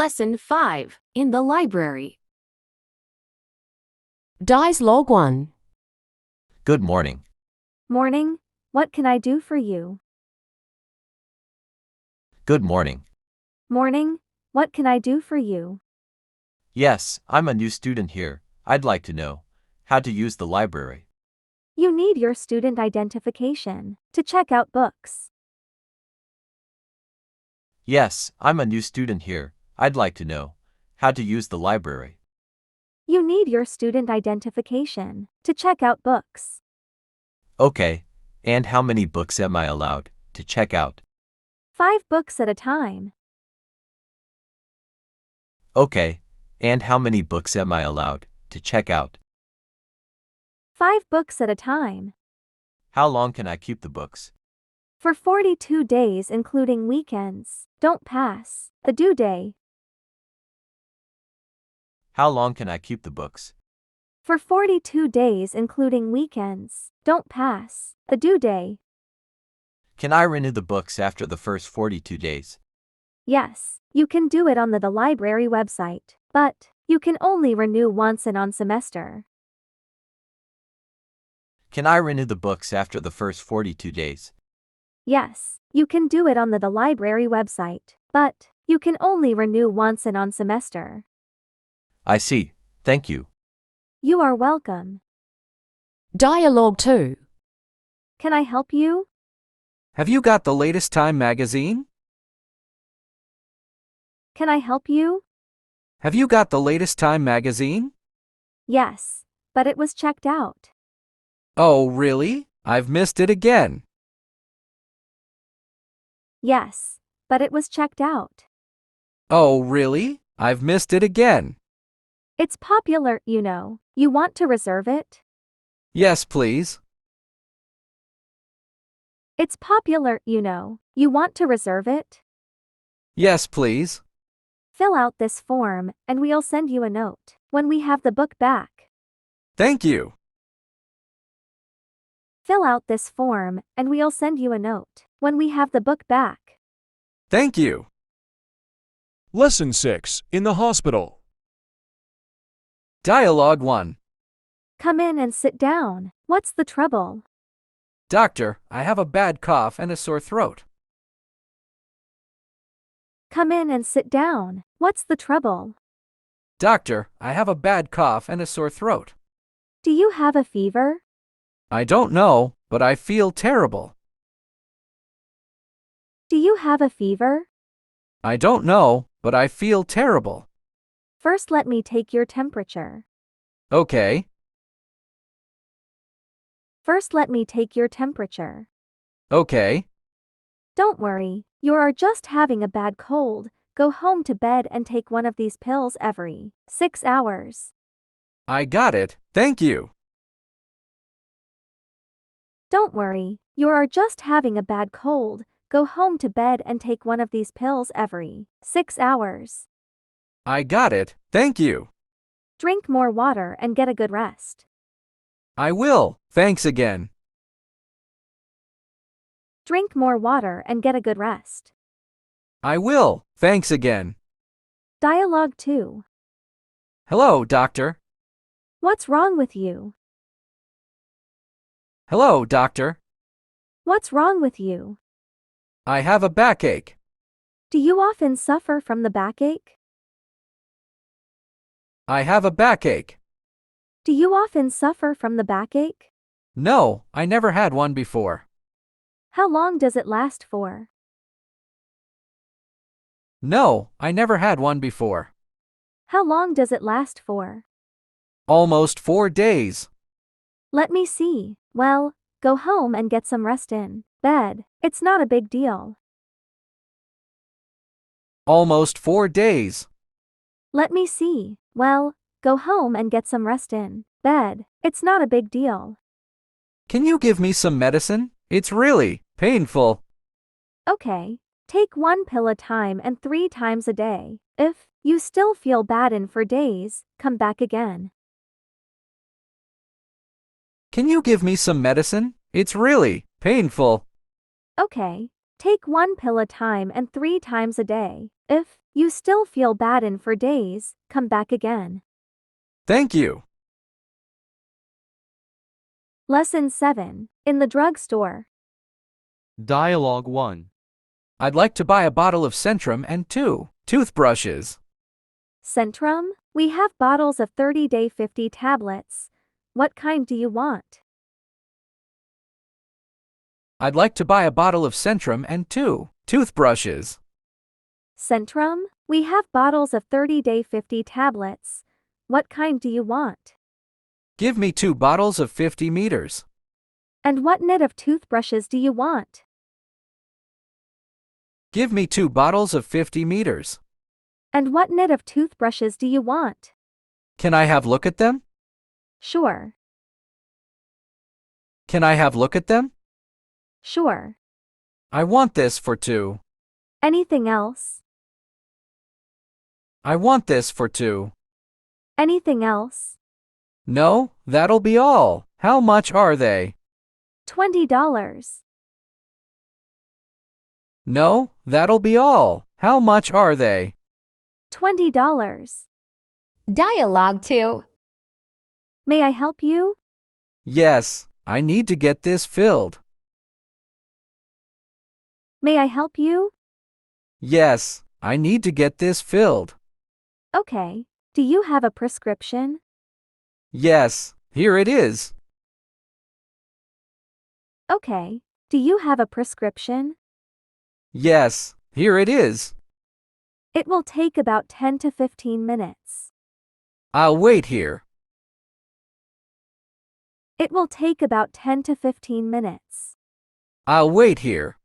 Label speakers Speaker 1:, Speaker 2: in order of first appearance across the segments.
Speaker 1: Lesson 5. In the library.
Speaker 2: Dialogue 1.
Speaker 3: Good morning.
Speaker 4: Morning. What can I do for you?
Speaker 3: Good morning.
Speaker 4: Morning. What can I do for you?
Speaker 3: Yes, I'm a new student here. I'd like to know how to use the library.
Speaker 4: You need your student identification to check out books.
Speaker 3: Yes, I'm a new student here. I'd like to know how to use the library.
Speaker 4: You need your student identification to check out books.
Speaker 3: Okay, and how many books am I allowed to check out?
Speaker 4: 5 books at a time.
Speaker 3: Okay, and how many books am I allowed to check out?
Speaker 4: 5 books at a time.
Speaker 3: How long can I keep the books?
Speaker 4: For 42 days including weekends. Don't pass the due day.
Speaker 3: How long can I keep the books?
Speaker 4: For 42 days including weekends. Don't pass the due day.
Speaker 3: Can I renew the books after the first 42 days?
Speaker 4: Yes, you can do it on the library website, but you can only renew once and on semester.
Speaker 3: Can I renew the books after the first 42 days?
Speaker 4: Yes, you can do it on the library website, but you can only renew once and on semester.
Speaker 3: I see. Thank you.
Speaker 4: You are welcome.
Speaker 2: Dialogue 2.
Speaker 4: Can I help you?
Speaker 5: Have you got the latest Time magazine?
Speaker 4: Can I help you?
Speaker 5: Have you got the latest Time magazine?
Speaker 4: Yes, but it was checked out.
Speaker 5: Oh, really? I've missed it again.
Speaker 4: Yes, but it was checked out.
Speaker 5: Oh, really? I've missed it again.
Speaker 4: It's popular, you know. You want to reserve it?
Speaker 5: Yes, please.
Speaker 4: It's popular, you know. You want to reserve it?
Speaker 5: Yes, please.
Speaker 4: Fill out this form, and we'll send you a note when we have the book back.
Speaker 5: Thank you.
Speaker 4: Fill out this form, and we'll send you a note when we have the book back.
Speaker 5: Thank you.
Speaker 6: Lesson 6. In the hospital.
Speaker 5: Dialogue 1.
Speaker 4: Come in and sit down. What's the trouble?
Speaker 5: Doctor, I have a bad cough and a sore throat.
Speaker 4: Come in and sit down. What's the trouble?
Speaker 5: Doctor, I have a bad cough and a sore throat.
Speaker 4: Do you have a fever?
Speaker 5: I don't know, but I feel terrible.
Speaker 4: Do you have a fever?
Speaker 5: I don't know, but I feel terrible.
Speaker 4: First, let me take your temperature.
Speaker 5: Okay.
Speaker 4: First, let me take your temperature.
Speaker 5: Okay.
Speaker 4: Don't worry, you are just having a bad cold. Go home to bed and take one of these pills every 6 hours.
Speaker 5: I got it. Thank you.
Speaker 4: Don't worry, you are just having a bad cold. Go home to bed and take one of these pills every 6 hours.
Speaker 5: I got it. Thank you.
Speaker 4: Drink more water and get a good rest.
Speaker 5: I will. Thanks again.
Speaker 4: Drink more water and get a good rest.
Speaker 5: I will. Thanks again.
Speaker 4: Dialogue 2.
Speaker 5: Hello, doctor.
Speaker 4: What's wrong with you?
Speaker 5: Hello, doctor.
Speaker 4: What's wrong with you?
Speaker 5: I have a backache.
Speaker 4: Do you often suffer from the backache?
Speaker 5: I have a backache.
Speaker 4: Do you often suffer from the backache?
Speaker 5: No, I never had one before.
Speaker 4: How long does it last for?
Speaker 5: No, I never had one before.
Speaker 4: How long does it last for?
Speaker 5: Almost 4 days.
Speaker 4: Let me see. Well, go home and get some rest in bed. It's not a big deal.
Speaker 5: Almost 4 days.
Speaker 4: Let me see. Well, go home and get some rest in bed. It's not a big deal.
Speaker 5: Can you give me some medicine? It's really painful.
Speaker 4: Okay. Take 1 pill a time and 3 times a day. If you still feel bad in for days, come back again.
Speaker 5: Can you give me some medicine? It's really painful.
Speaker 4: Okay. Take 1 pill a time and 3 times a day. If you still feel bad and for days, come back again.
Speaker 5: Thank you.
Speaker 4: Lesson 7. In the drugstore.
Speaker 7: Dialogue 1.
Speaker 5: I'd like to buy a bottle of Centrum and 2 toothbrushes.
Speaker 4: Centrum? We have bottles of 30-day 50 tablets. What kind do you want?
Speaker 5: I'd like to buy a bottle of Centrum and 2 toothbrushes.
Speaker 4: Centrum? We have bottles of 30-day 50 tablets. What kind do you want?
Speaker 5: Give me 2 bottles of 50 meters.
Speaker 4: And what knit of toothbrushes do you want?
Speaker 5: Give me 2 bottles of 50 meters.
Speaker 4: And what knit of toothbrushes do you want?
Speaker 5: Can I have look at them?
Speaker 4: Sure.
Speaker 5: Can I have look at them?
Speaker 4: Sure.
Speaker 5: I want this for 2.
Speaker 4: Anything else?
Speaker 5: I want this for 2.
Speaker 4: Anything else?
Speaker 5: No, that'll be all. How much are they?
Speaker 4: $20.
Speaker 5: No, that'll be all. How much are they?
Speaker 4: $20.
Speaker 1: Dialogue 2.
Speaker 4: May I help you?
Speaker 5: Yes, I need to get this filled.
Speaker 4: May I help you?
Speaker 5: Yes, I need to get this filled.
Speaker 4: Okay. Do you have a prescription?
Speaker 5: Yes, here it is.
Speaker 4: Okay. Do you have a prescription?
Speaker 5: Yes, here it is.
Speaker 4: It will take about 10 to 15 minutes.
Speaker 5: I'll wait here.
Speaker 4: It will take about 10 to 15 minutes.
Speaker 5: I'll wait here.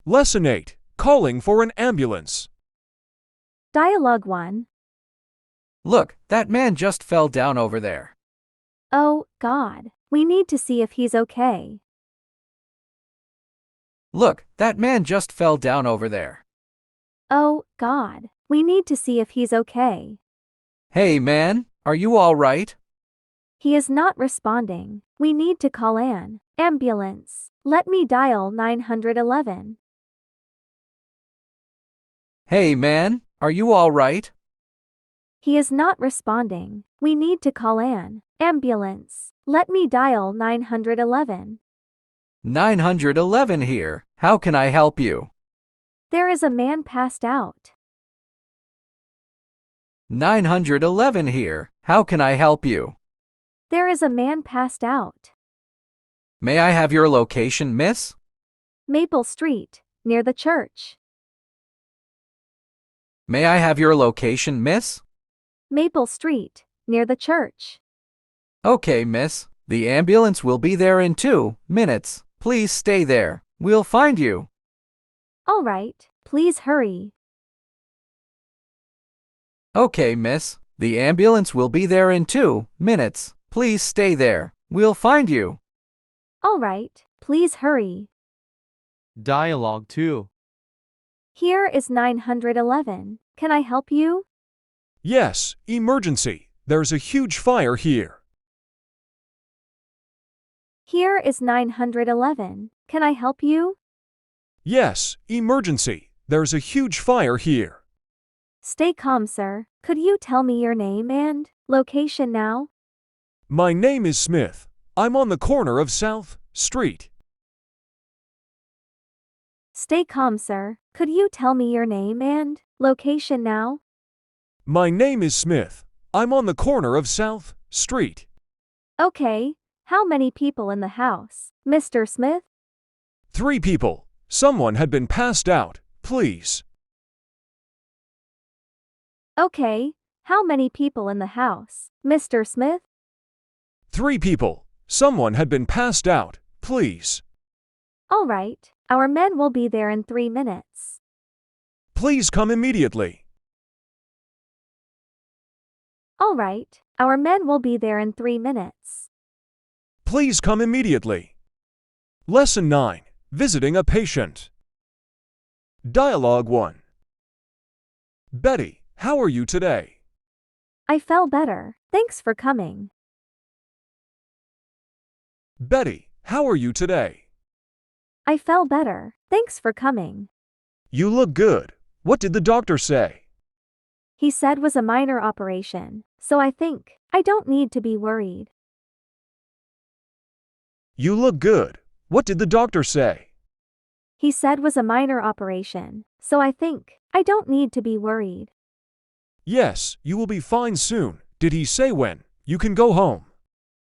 Speaker 6: Lesson 8. Calling for an ambulance.
Speaker 4: Dialogue 1.
Speaker 5: Look, that man just fell down over there.
Speaker 4: Oh, God. We need to see if he's okay.
Speaker 5: Look, that man just fell down over there.
Speaker 4: Oh, God. We need to see if he's okay.
Speaker 5: Hey man, are you all right?
Speaker 4: He is not responding. We need to call an ambulance. Let me dial 911.
Speaker 5: Hey man, are you all right?
Speaker 4: He is not responding. We need to call an ambulance. Let me dial 911.
Speaker 5: 911 here. How can I help you?
Speaker 4: There is a man passed out.
Speaker 5: 911 here. How can I help you?
Speaker 4: There is a man passed out.
Speaker 5: May I have your location, miss?
Speaker 4: Maple Street, near the church.
Speaker 5: May I have your location, miss?
Speaker 4: Maple Street, near the church.
Speaker 5: Okay, miss. The ambulance will be there in 2 minutes. Please stay there. We'll find you.
Speaker 4: All right, please hurry.
Speaker 5: Okay, miss. The ambulance will be there in 2 minutes. Please stay there. We'll find you.
Speaker 4: All right, please hurry.
Speaker 7: Dialogue 2.
Speaker 4: Here is 911. Can I help you?
Speaker 6: Yes, emergency. There's a huge fire here.
Speaker 4: Here is 911. Can I help you?
Speaker 6: Yes, emergency. There's a huge fire here.
Speaker 4: Stay calm, sir. Could you tell me your name and location now?
Speaker 6: My name is Smith. I'm on the corner of South Street.
Speaker 4: Stay calm, sir. Could you tell me your name and location now?
Speaker 6: My name is Smith. I'm on the corner of South Street.
Speaker 4: Okay. How many people in the house, Mr. Smith?
Speaker 6: 3 people. Someone had been passed out. Please.
Speaker 4: Okay. How many people in the house, Mr. Smith?
Speaker 6: 3 people. Someone had been passed out. Please.
Speaker 4: All right. Our men will be there in 3 minutes.
Speaker 6: Please come immediately.
Speaker 4: All right. Our men will be there in 3 minutes.
Speaker 6: Please come immediately. Lesson 9. Visiting a patient. Dialogue 1. Betty, how are you today?
Speaker 4: I fell better. Thanks for coming.
Speaker 6: Betty, how are you today?
Speaker 4: I fell better. Thanks for coming.
Speaker 6: You look good. What did the doctor say?
Speaker 4: He said was a minor operation, so I think I don't need to be worried.
Speaker 6: You look good. What did the doctor say?
Speaker 4: He said was a minor operation, so I think I don't need to be worried.
Speaker 6: Yes, you will be fine soon. Did he say when you can go home?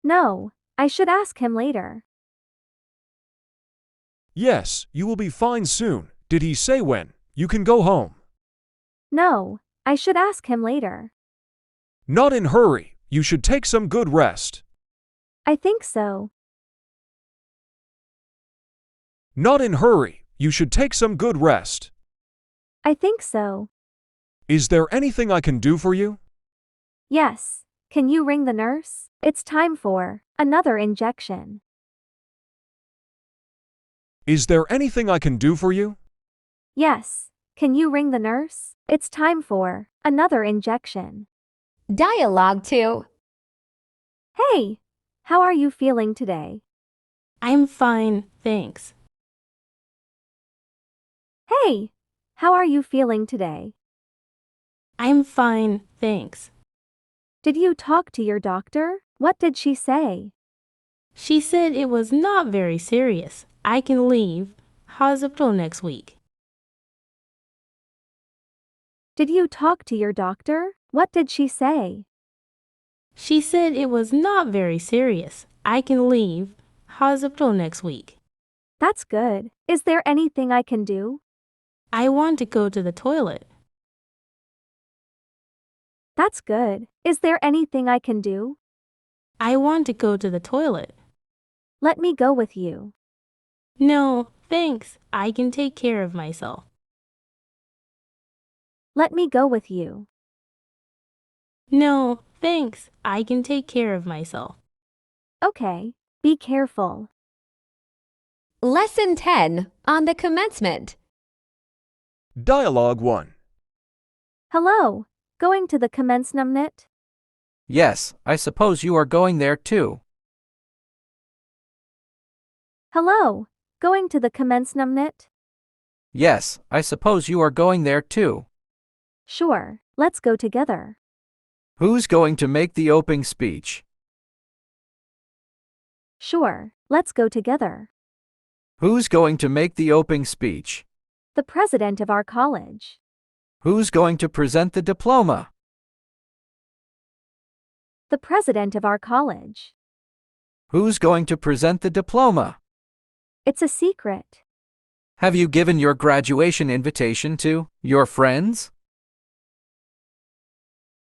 Speaker 4: No, I should ask him later.
Speaker 6: Yes, you will be fine soon. Did he say when you can go home?
Speaker 4: No, I should ask him later.
Speaker 6: Not in hurry. You should take some good rest.
Speaker 4: I think so.
Speaker 6: Not in hurry. You should take some good rest.
Speaker 4: I think so.
Speaker 6: Is there anything I can do for you?
Speaker 4: Yes. Can you ring the nurse? It's time for another injection.
Speaker 6: Is there anything I can do for you?
Speaker 4: Yes. Can you ring the nurse? It's time for another injection.
Speaker 1: Dialogue 2.
Speaker 4: Hey, how are you feeling today?
Speaker 2: I'm fine, thanks.
Speaker 4: Hey, how are you feeling today?
Speaker 2: I'm fine, thanks.
Speaker 4: Did you talk to your doctor? What did she say?
Speaker 2: She said it was not very serious. I can leave hospital next week.
Speaker 4: Did you talk to your doctor? What did she say?
Speaker 2: She said it was not very serious. I can leave hospital next week.
Speaker 4: That's good. Is there anything I can do?
Speaker 2: I want to go to the toilet.
Speaker 4: That's good. Is there anything I can do?
Speaker 2: I want to go to the toilet.
Speaker 4: Let me go with you.
Speaker 2: No, thanks. I can take care of myself.
Speaker 4: Let me go with you.
Speaker 2: No, thanks. I can take care of myself.
Speaker 4: Okay. Be careful.
Speaker 1: Lesson 10 on the commencement.
Speaker 6: Dialogue 1.
Speaker 4: Hello. Going to the commencement?
Speaker 5: Yes, I suppose you are going there too.
Speaker 4: Hello. Going to the commencement?
Speaker 5: Yes, I suppose you are going there too.
Speaker 4: Sure. Let's go together.
Speaker 5: Who's going to make the opening speech?
Speaker 4: Sure. Let's go together.
Speaker 5: Who's going to make the opening speech?
Speaker 4: The president of our college.
Speaker 5: Who's going to present the diploma?
Speaker 4: The president of our college.
Speaker 5: Who's going to present the diploma?
Speaker 4: It's a secret.
Speaker 5: Have you given your graduation invitation to your friends?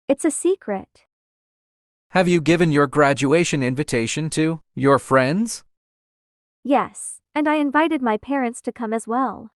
Speaker 4: It's a secret.
Speaker 5: Have you given your graduation invitation to your friends?
Speaker 4: Yes, and I invited my parents to come as well.